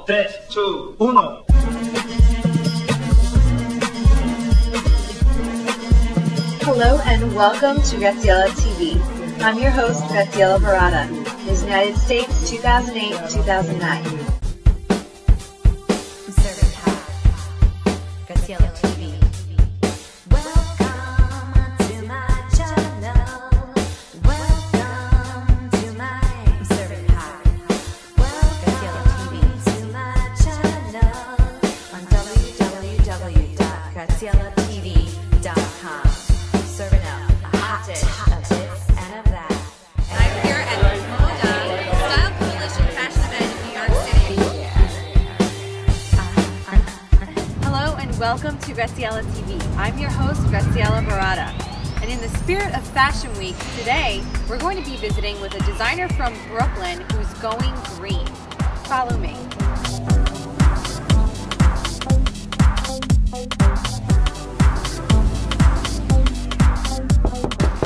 3, 2, 1. Hello and welcome to Graziella TV. I'm your host, Graziella Barada. Miss United States 2008-2009. I'm serving hot. Graziella TV. Welcome to my channel. Welcome to my. I'm serving hot. Graziella TV to my channel on www.grazielatv.com. Serving up a hot dish of this and of that. I'm here at the Style Coalition Fashion Event in New York City. Hello and welcome to Graziella TV. I'm your host, Graziella Barada. And in the spirit of Fashion Week, today we're going to be visiting with a designer from Brooklyn who's going green. Follow me.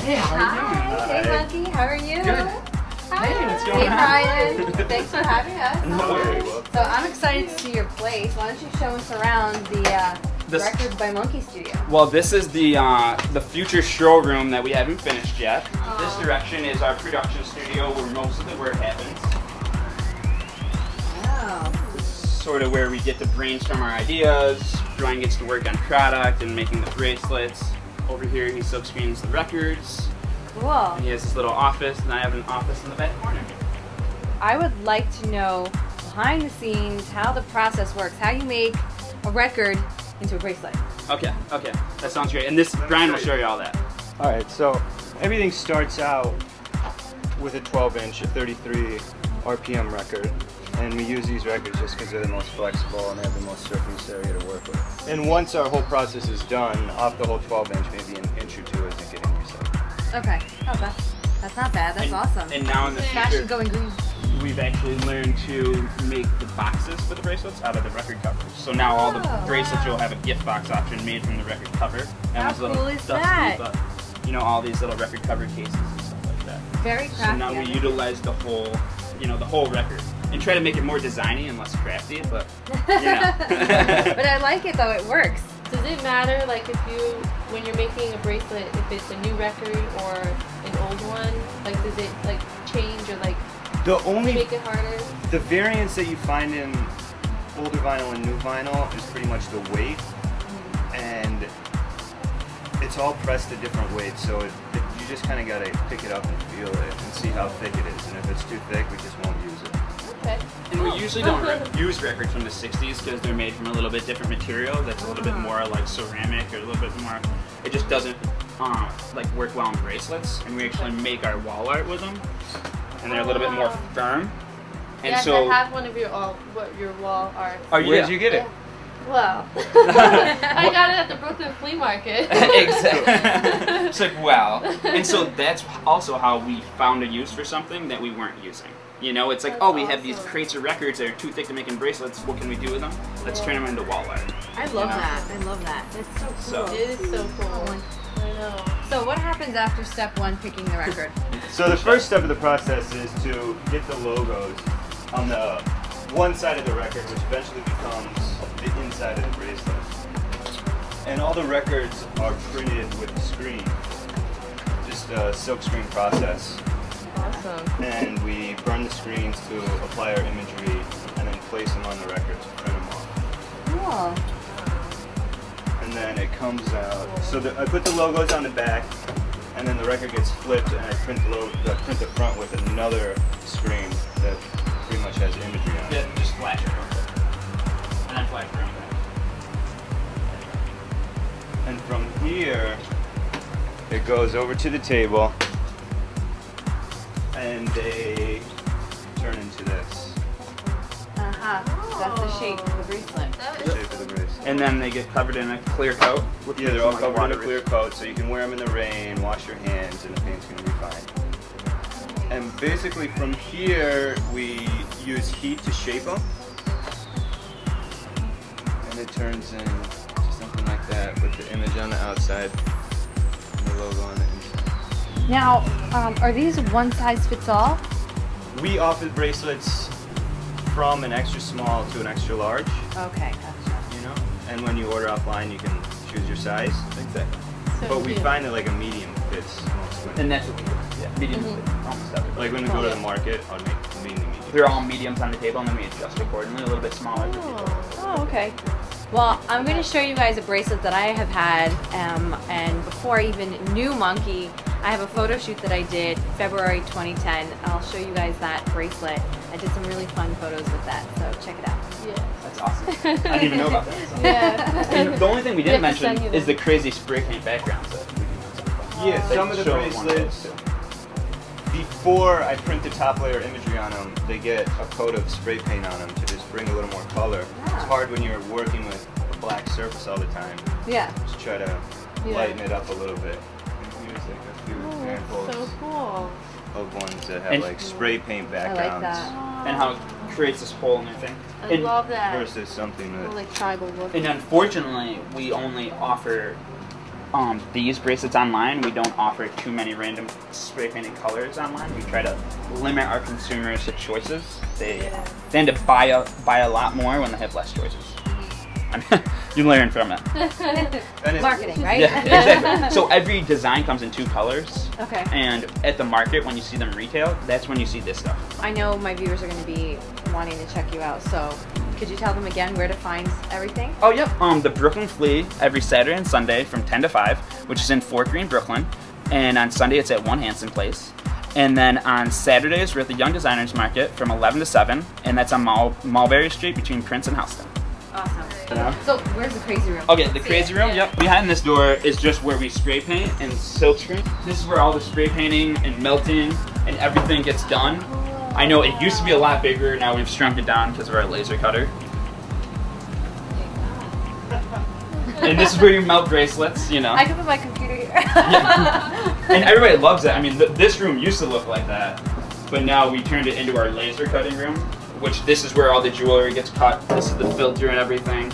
Hey, how are you doing? Hey, Monkey, how are you? Good. Hi. Hey, what's going Hey, on? Brian. Thanks for having us. No worries. So I'm excited to see your place. Why don't you show us around the Records by Monkey Studio? Well, this is the future showroom that we haven't finished yet. Oh. This direction is our production studio where most of the work happens. Oh. This is sort of where we get to brainstorm our ideas. Brian gets to work on product and making the bracelets. Over here he silk screens the records. Cool. And he has this little office, and I have an office in the back corner. I would like to know behind the scenes how the process works, how you make a record into a bracelet. Okay, that sounds great. And this, Brian will show you all that. Alright, so everything starts out with a 12-inch, a 33 RPM record, and we use these records just because they're the most flexible and they have the most surface area to work with. And once our whole process is done, off the whole 12-inch, maybe an inch or two isn't getting recycled. Okay. Oh, that's not bad. That's awesome. And now in the Fashion future, going green. we've actually learned to make the boxes for the bracelets out of the record covers. So now all the bracelets will have a gift box option made from the record cover. And How these little cool is dusty, that? but you know, all these little record cover cases and stuff like that. Very crafty. So now we utilize the whole, the whole record and try to make it more designy and less crafty, but But I like it though. It works. Does it matter, like, when you're making a bracelet, if it's a new record or an old one? Like, does it, like, change or, like, make it harder? The variance that you find in older vinyl and new vinyl is pretty much the weight, and it's all pressed at different weights, so you just kind of got to pick it up and feel it and see how thick it is, and if it's too thick, we just won't use it. Okay. And we usually don't use records from the 60s because they're made from a little bit different material that's a little bit more like ceramic or a little bit more, it just doesn't like work well in bracelets, and we actually make our wall art with them, and they're a little bit more firm. And Yes, so, I have one of your wall art. oh, Where did you get it? Well, I got it at the Brooklyn Flea Market. Exactly. It's like, wow. And so that's also how we found a use for something that we weren't using. You know, it's like, That's we have these awesome. crates of records that are too thick to make in bracelets. What can we do with them? Let's turn them into wall art. I love that. I love that. It's so cool. So- It is so cool. I know. So what happens after step one, picking the record? So the first step of the process is to get the logos on the one side of the record, which eventually becomes the inside of the bracelet. And all the records are printed with a screen, just a silk screen process. Awesome. And we burn the screens to apply our imagery and then place them on the record to print them off. Cool. And then it comes out. So I put the logos on the back, and then the record gets flipped, and I print the front with another screen that pretty much has imagery on it. Yeah, just flash it real quick. And then flash around that. And from here, it goes over to the table, and they turn into this. That's the shape of the bracelet. The shape of the bracelet. And then they get covered in a clear coat. Yeah, they're all Like covered in a water clear coat, so you can wear them in the rain, wash your hands, and the paint's going to be fine. And basically from here, we use heat to shape them. And it turns into something like that with the image on the outside and the logo on the inside. Now, are these one size fits all? We offer bracelets from an extra small to an extra large. Okay, gotcha. You know, and when you order offline, you can choose your size. Exactly. So But we cute. find that like a medium fits most women. And that's what we do. Yeah, medium almost everything. Like when we go to the market, I'll make mainly medium. They're all mediums on the table, and then we adjust accordingly, a little bit smaller for people. Oh, okay. Well, I'm going to show you guys a bracelet that I have had, and before I even knew Monkey, I have a photo shoot that I did February 2010. I'll show you guys that bracelet. I did some really fun photos with that, so check it out. Yeah. That's awesome. I didn't even know about that. So. Yeah. And the only thing we didn't You have to mention send you is the crazy spray paint backgrounds. That we can Yeah, some of the show one of bracelets, those, too. before I print the top layer imagery on them, they get a coat of spray paint on them to just bring a little more color. Ah. It's hard when you're working with a black surface all the time. Yeah. Just try to lighten it up a little bit. Here's like a few examples So cool. of ones that have And- like spray paint I like backgrounds that. And how it creates this hole in their thing. I And- love that. versus something that Like tribal look. And unfortunately, we only offer these bracelets online. We don't offer too many random spray painted colors online. We try to limit our consumers to choices. They tend to buy a lot more when they have less choices. I mean, you learn from it. and Marketing, right? Yeah, exactly. So every design comes in 2 colors. Okay. And at the market, when you see them retail, that's when you see this stuff. I know my viewers are going to be wanting to check you out, so could you tell them again where to find everything? Oh, yep. The Brooklyn Flea every Saturday and Sunday from 10 to 5, which is in Fort Greene, Brooklyn. And on Sunday, it's at 1 Hanson Place. And then on Saturdays, we're at the Young Designers Market from 11 to 7, and that's on Mulberry Street between Prince and Houston. Awesome. Yeah. So where's the crazy room? Okay, the crazy room, yep. Behind this door is just where we spray paint and silk screen. This is where all the spray painting and melting and everything gets done. I know it used to be a lot bigger, now we've shrunk it down because of our laser cutter. And this is where you melt bracelets, you know. I can put my computer here. And everybody loves it. I mean, this room used to look like that, but now we turned it into our laser cutting room, which this is where all the jewelry gets cut. This is the filter and everything.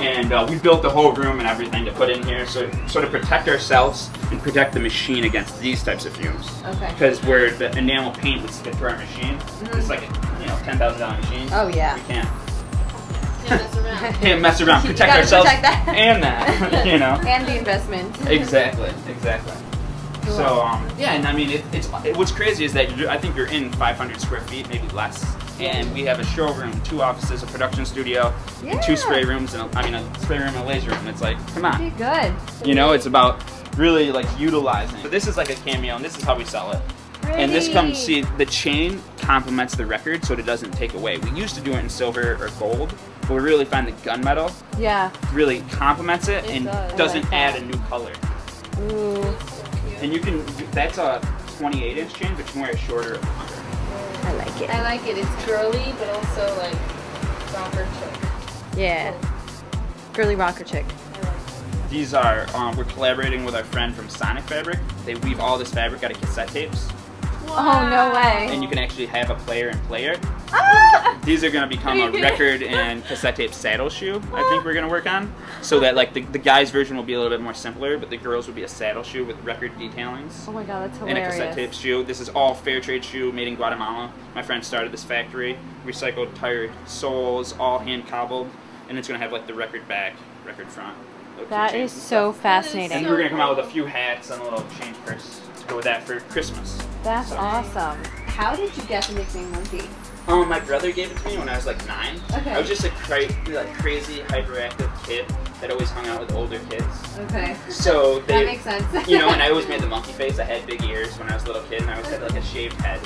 And we built the whole room and everything to put in here, so sort of protect ourselves and protect the machine against these types of fumes. Okay. Because where the enamel paint would stick to our machine, it's like a $10,000 machine. Oh, yeah. We can't Can't mess around. mess around. You Protect gotta ourselves protect that. and that, you know. And the investment. Exactly. So yeah, and I mean, what's crazy is that I think you're in 500 square feet, maybe less, and we have a showroom, 2 offices, a production studio, and 2 spray rooms, and a spray room and a laser room. It's like, come on, Okay, good. you know, it's about really like utilizing. So this is like a cameo, and this is how we sell it. And this comes, see, the chain complements the record, so it doesn't take away. We used to do it in silver or gold, but we really find the gunmetal Yeah. really complements it and does. doesn't I like add that. a new color. Ooh. And you can, that's a 28-inch chain, but you can wear it shorter or longer. I like it. I like it. It's girly, but also like rocker chick. Yeah. Girly rocker chick. I like it. These are, we're collaborating with our friend from Sonic Fabric. They weave all this fabric out of cassette tapes, Oh, no way. and you can actually have a player and play it. Ah! These are going to become a record and cassette tape saddle shoe, I think we're going to work on. So that like the guy's version will be a little bit more simpler, but the girls will be a saddle shoe with record detailings. Oh my god, that's And a hilarious. cassette tape shoe. This is all fair trade shoe made in Guatemala. My friend started this factory. Recycled tire soles, all hand cobbled, and it's gonna have like the record back, record front. little That keychains is and so stuff. fascinating. And we're gonna come out with a few hats and a little change purse to go with that for Christmas. That's So- awesome. How did you get the nickname Monkey? My brother gave it to me when I was like 9. Okay. I was just a crazy, hyperactive kid that always hung out with older kids. Okay. So That they, makes sense. you know, and I always made the monkey face. I had big ears when I was a little kid, and I always had like a shaved head.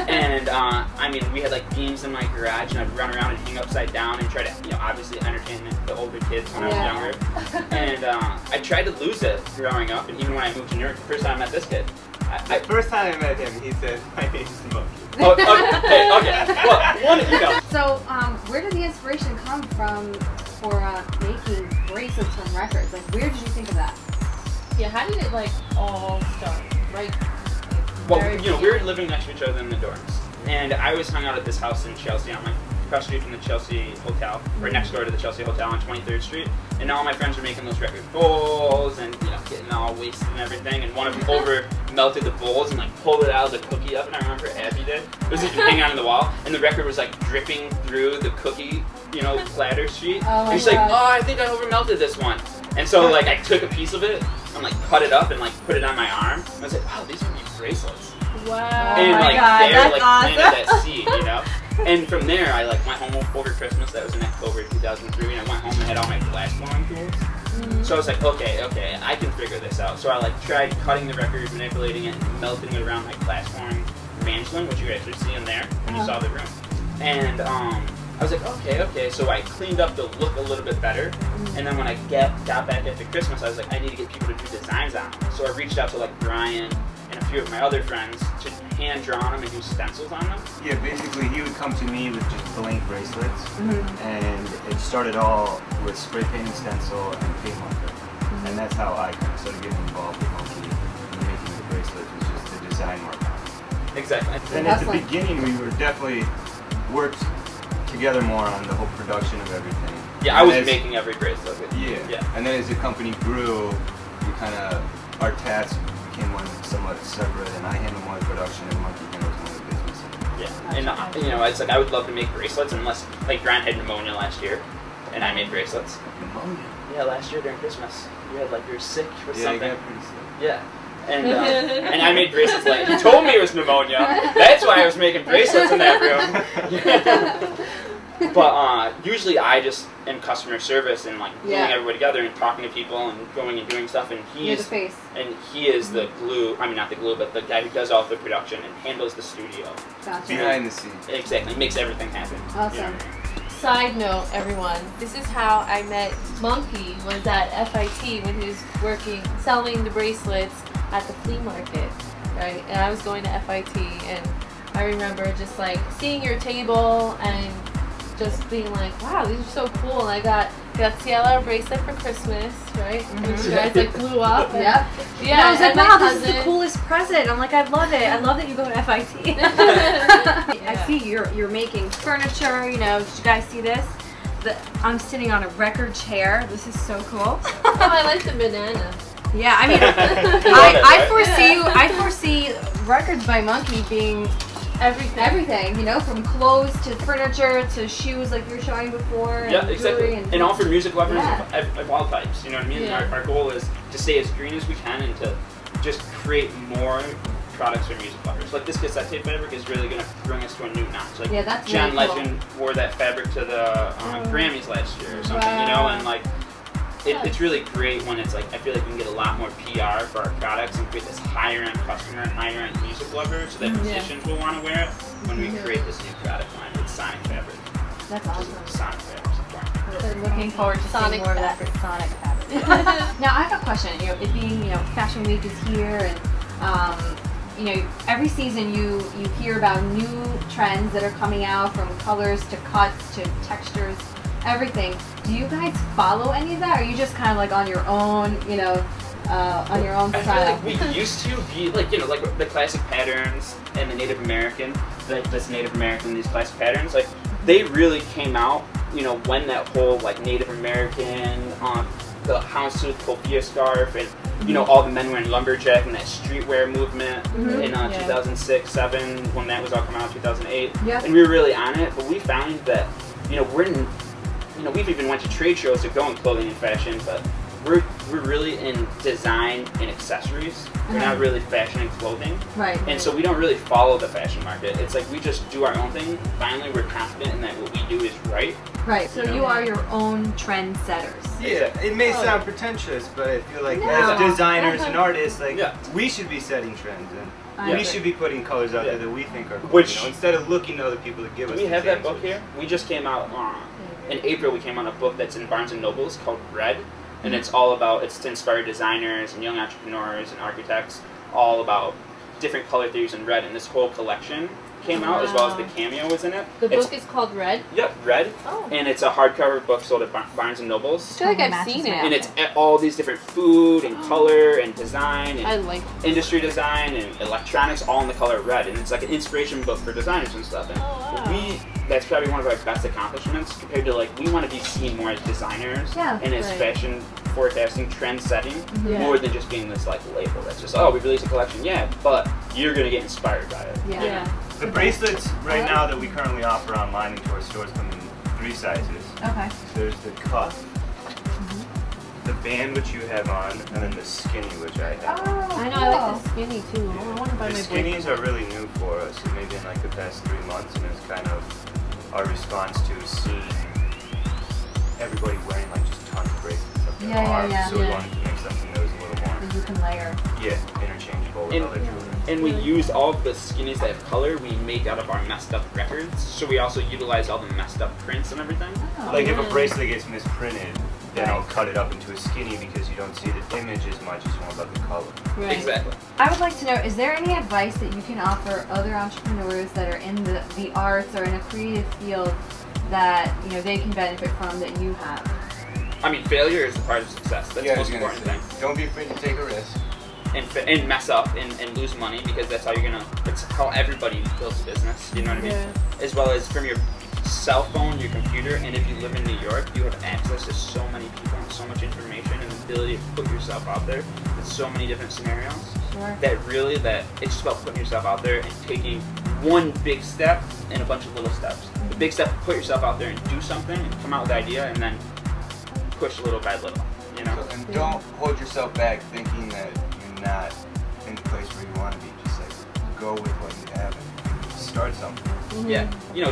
And I mean, we had like beams in my garage, and I'd run around and hang upside down and try to, you know, obviously entertain the older kids when I was younger. And I tried to lose it growing up, and even when I moved to New York, the first time I met this kid. The first time I met him, he said, "My name's Monkey." Oh, okay. Well, one, you know. So, where did the inspiration come from for making bracelets from records? Like, where did you think of that? Yeah, how did it like all start? Right? Well, you know, we were living next to each other in the dorms, and I always hung out at this house in Chelsea on like across the street from the Chelsea Hotel, right next door to the Chelsea Hotel on 23rd Street. And all my friends were making those record bowls and getting all wasted and everything. And one of them over melted the bowls and like pulled it out of the cookie oven. I remember Abby did. It was just hanging on the wall, and the record was like dripping through the cookie, platter sheet. Oh and she's like, "Oh, I think I over melted this one." And so like I took a piece of it and like cut it up and like put it on my arm. And I was like, "Wow, these would be bracelets." Wow. And my like God, there, that's like planted awesome. that seed, And from there, I like went home over Christmas. That was in October 2003, and I went home and had all my glass blowing tools. So I was like, okay, I can figure this out. So I like tried cutting the record, manipulating it, and melting it around my glass blowing mandolin, which you guys are seeing there when you saw the room. And I was like, okay. So I cleaned up the look a little bit better. And then when I got back after Christmas, I was like, I need to get people to do designs on them. So I reached out to like Brian and a few of my other friends to hand draw on them and do stencils on them. Yeah, basically he would come to me with just blank bracelets, and it started all with spray paint and stencil and paint marker. And that's how I kind of started getting involved with Monkey and making the bracelets, was just the design work. Exactly. And at the beginning we were definitely worked together more on the whole production of everything. Yeah, I was making every bracelet. Yeah. And then as the company grew, our tasks became somewhat separate, and I handled more of the production and Monkey handles more of the business. Yeah, and it's like I would love to make bracelets, unless like Grant had pneumonia last year, and I made bracelets. Pneumonia? Yeah, last year during Christmas, you were sick or something. Yeah, I got pretty sick. Yeah. And and I made bracelets like he told me it was pneumonia. That's why I was making bracelets in that room. But usually I just am customer service and like pulling everybody together and talking to people and going and doing stuff. And he is the glue. I mean, not the glue, but the guy who does all the production and handles the studio. Gotcha. Behind the scenes. Exactly, makes everything happen. Awesome. Side note, everyone, this is how I met Monkey, was at FIT when he was selling the bracelets at the flea market, right? And I was going to FIT, and I remember just like seeing your table and just being like, wow, these are so cool. And I got Graziella a bracelet for Christmas, right? Which you guys like blew up. And, Yep. Yeah, and I was like, and my wow, this is cousin- the coolest present. I'm like, I love it. I love that you go to FIT. I see you're making furniture. Did you guys see this? I'm sitting on a record chair. This is so cool. Oh, I like the banana. Yeah, I mean, I foresee Records by Monkey being everything, from clothes to furniture to shoes, like you were showing before. Yeah, and exactly. jewelry And all for music lovers Yeah. of all types. You know what I mean? Yeah. Our goal is to stay as green as we can and to just create more products for music lovers. Like this cassette tape fabric is really going to bring us to a new notch. Like that's John really cool. Legend wore that fabric to the Grammys last year or something, and like it's really great when it's like I feel like we can get a lot more PR for our products and create this higher end customer, higher end music lover, so that musicians will want to wear it when we create this new product line with Sonic fabric. That's awesome. Sonic fabric. I'm looking forward to Sonic seeing more of that fabric. Sonic fabric. Now I have a question. It being Fashion Week is here, and every season you hear about new trends that are coming out, from colors to cuts to textures, everything. Do you guys follow any of that, or are you just kind of like on your own, on your own I style? feel like we used to be like like the classic patterns and the Native American, these classic patterns, like they really came out, when that whole like Native American, the houndstooth kofia scarf, and all the men wearing lumberjack and that streetwear movement in 2006, 2007, when that was all coming out, 2008, and we were really on it. But we found that we've even went to trade shows to go in clothing and fashion, but we're really in design and accessories. We're not really fashion and clothing. Right. And so we don't really follow the fashion market. It's like we just do our own thing. Finally, we're confident in that what we do is right. Right. So you are your own trend setters. Yeah, it may sound pretentious, but I feel like No. as designers and artists, like Yeah. we should be setting trends, and I we agree. should be putting colors out there that we think are cool. Which- instead of looking to other people to give us. Do we these have that book answers. here? We just came out in April. We came on a book that's in Barnes and Nobles called Red, and it's all about to inspire designers and young entrepreneurs and architects, all about different color theories in red. And this whole collection came out, as well as the cameo was in it. The book is called Red? Yep, Red. Oh. And it's a hardcover book sold at Barnes & Nobles. I feel like I've seen it. And it's all these different food and color and design and I like industry design and electronics all in the color red. And it's like an inspiration book for designers and stuff. And that's probably one of our best accomplishments compared to like, we want to be seen more as designers and as fashion forecasting, trend setting, more than just being this like label that's just, oh, we released a collection, but you're going to get inspired by it. Yeah. The bracelets right now that we currently offer online into our stores come in 3 sizes. Okay. There's the cuff, the band which you have on, and then the skinny which I have on. I know, I like the skinny too. I want to buy The my skinnies are really new for us. It may be in like the past 3 months, and it's kind of our response to seeing everybody wearing like just tons of bracelets up their arms. So we wanted to make something that was a little more That you can layer. interchangeable with other jewelry. And we use all of the skinnies that have color we make out of our messed up records. So we also utilize all the messed up prints and everything. Like if a bracelet gets misprinted, then I'll cut it up into a skinny because you don't see the image as much, it's more about the color. Right. Exactly. I would like to know, is there any advice that you can offer other entrepreneurs that are in the arts or in a creative field that they can benefit from that you have? I mean, failure is the part of success. That's the most important thing. Don't be afraid to take a risk. And mess up and lose money, because that's how you're gonna, it's how everybody builds a business, you know what I mean? Yeah. As well as from your cell phone, your computer, and if you live in New York, you have access to so many people and so much information and the ability to put yourself out there in so many different scenarios. That it's just about putting yourself out there and taking one big step and a bunch of little steps. The big step, put yourself out there and do something and come out with the idea, and then push little by little, you know? And don't hold yourself back thinking that you're not in the place where you want to be. Just like go with what you have and start something. Yeah,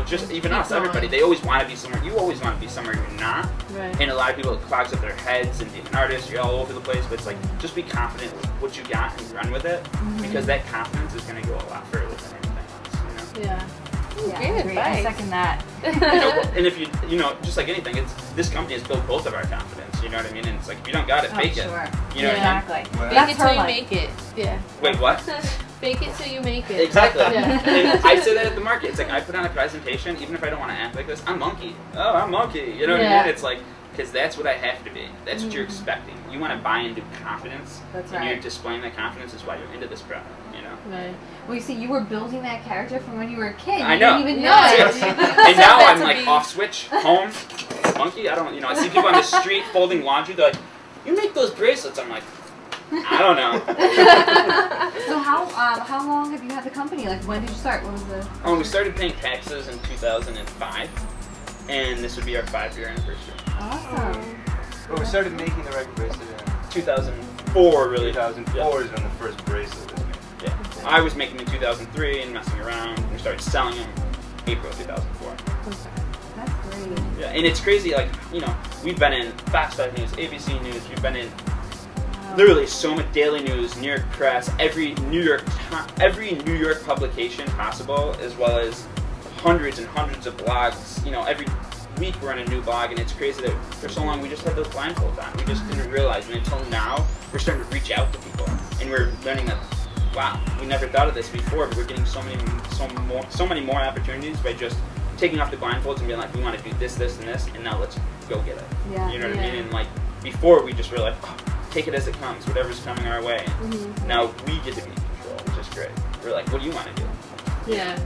just even us, everybody, they always want to be somewhere. You always want to be somewhere you're not. Right. And a lot of people, it clogs up their heads, and being an artist, you're all over the place. But it's like, just be confident with what you got and run with it, because that confidence is going to go a lot further than anything else. Yeah. Great advice. I second that. And if you just like anything, this company has built both of our confidence. You know what I mean? And it's like, if you don't got it, fake it. You know what I mean? Exactly. Fake it till you make it. Yeah. Wait, what? Fake it till you make it. Exactly. Yeah. And I say that at the market. It's like, I put on a presentation, even if I don't want to act like this, I'm monkey. Oh, I'm monkey. You know what I mean? It's like, because that's what I have to be. That's what you're expecting. You want to buy into confidence. That's and right. you're displaying that confidence is why you're into this product, Right. Well, you see, you were building that character from when you were a kid. I know. You didn't even know it. And now I'm like off switch, home, monkey. I don't, I see people on the street folding laundry. They're like, you make those bracelets. I'm like, I don't know. So how long have you had the company? Like, when did you start? What was the? We started paying taxes in 2005, and this would be our 5-year anniversary. Awesome. But we started making the record bracelet in 2004, really. 2004 is when the first bracelet was made. Yeah. I was making them in 2003 and messing around. We started selling them April 2004. That's great. Yeah, and it's crazy. Like, we've been in Fox 5 News, ABC News. We've been in literally so much Daily News, New York Press, every New York publication possible, as well as hundreds and hundreds of blogs. Every week we're on a new blog, and it's crazy that for so long we just had those blindfolds on. We just didn't realize, and until now we're starting to reach out to people, and we're learning that, wow, we never thought of this before, but we're getting so many more opportunities by just taking off the blindfolds and being like, we want to do this, this, and this, and now let's go get it. Yeah. You know what I mean? And like, before we just were like, oh, take it as it comes, whatever's coming our way. Now we get to be in control, which is great. We're like, what do you want to do? Yeah.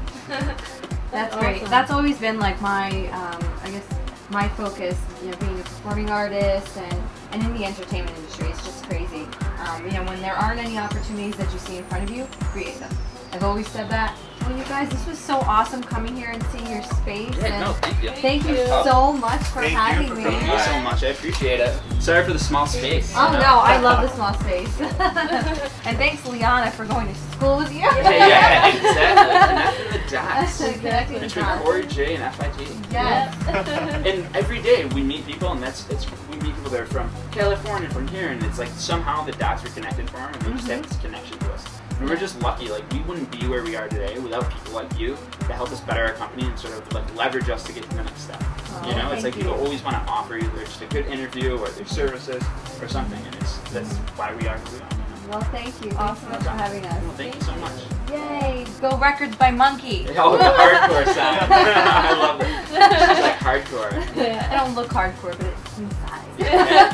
That's great. Awesome. That's always been like my, I guess, my focus, being a performing artist and in the entertainment industry. It's just crazy. When there aren't any opportunities that you see in front of you, create them. I've always said that. Well, you guys, this was so awesome coming here and seeing your space. Yeah, and no, thank you. Thank you so much for having me. Thank you so much. I appreciate it. Sorry for the small space. Oh no, I love the small space. And thanks, Liana, for going to school with you. Yeah, exactly. Connecting the dots. Connecting the Between dots. Corey, J, and FIT. Yes. And every day we meet people, and we meet people that are from California, from here, and it's like somehow the dots are connected for them, and they just have this connection to us. And we're just lucky. Like, we wouldn't be where we are today without people like you to help us better our company and sort of like leverage us to get to the next step. It's like people always want to offer either just a good interview or their services or something, and that's why we are who we are. Well, thank you. Thanks so much for having us. Well, thank you so much. Yay. Go Records by Monkey. Oh, the hardcore side. I love it. She's like hardcore. I don't look hardcore, but it's inside. Yeah.